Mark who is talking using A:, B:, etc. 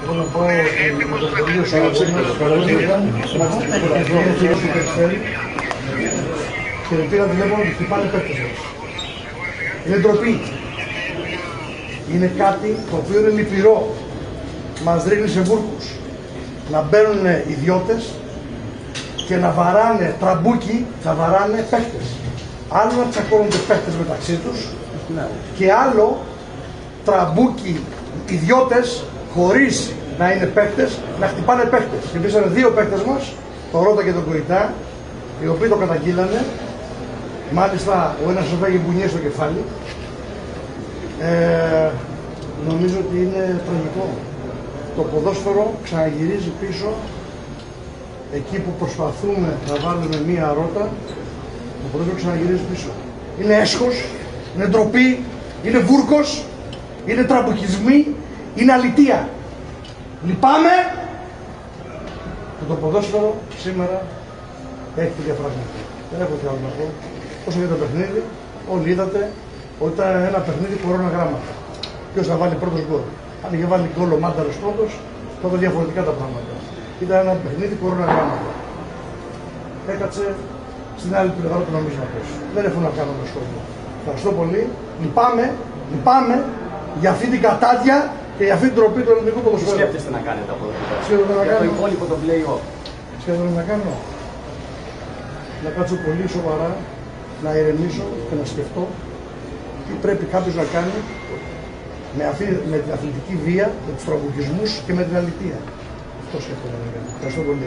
A: Εγώ να πω ότι με το σχολείο και πήρα τηλέφωνο ότι χτυπάνε παίκτες μας. Είναι ντροπή. Είναι κάτι το οποίο είναι λυπηρό. Μας ρίχνει σε βούρκους. Να μπαίνουν ιδιώτες και να βαράνε τραμπούκι, θα βαράνε παίκτες. Άλλο να τσακώνονται παίκτες μεταξύ τους και άλλο τραμπούκι ιδιώτες χωρίς να είναι παίκτες, να χτυπάνε παίκτες. Και πήσανε δύο παίκτες μας, τον Ρώτα και τον Κοϊτά, οι οποίοι το καταγγείλανε. Μάλιστα ο ένας έφαγε μπουνιές στο κεφάλι. Νομίζω ότι είναι τραγικό. Το ποδόσφαιρο ξαναγυρίζει πίσω εκεί που προσπαθούμε να βάλουμε μία ρότα. Το ποδόσφαιρο ξαναγυρίζει πίσω. Είναι έσχος, είναι ντροπή, είναι βούρκος, είναι τραμπουκισμοί, είναι αλητεία. Λυπάμαι που το ποδόσφαιρο σήμερα έχει τη διαφράγματα. Δεν έχω τι άλλο να πω. Όσο για το παιχνίδι, όλοι είδατε ότι ήταν ένα παιχνίδι κορώνα γράμματα. Ποιος θα βάλει πρώτος γκολ. Αν είχε βάλει γκολ ο Μάνταρος πρώτος, τότε διαφορετικά τα πράγματα. Ήταν ένα παιχνίδι κορώνα γράμματα. Έκατσε στην άλλη πλευρά του νομίσματος. Δεν έχω να κάνω το σχόλιο. Ευχαριστώ πολύ. Λυπάμαι για αυτή την κατάδια και για αυτή την τροπή του ελληνικού ποδοσφαίρου.
B: Τι σκέφτεστε να κάνετε από εδώ πέρα?
A: Για
B: το υπόλοιπο το play-off.
A: Σχεδόν να κάνω. Να κάτσω πολύ σοβαρά, να ηρεμήσω και να σκεφτώ τι πρέπει κάποιος να κάνει με την αθλητική βία, με τους τραυματισμούς και με την αλητεία. Αυτό σκέφτομαι να κάνω. Ευχαριστώ πολύ.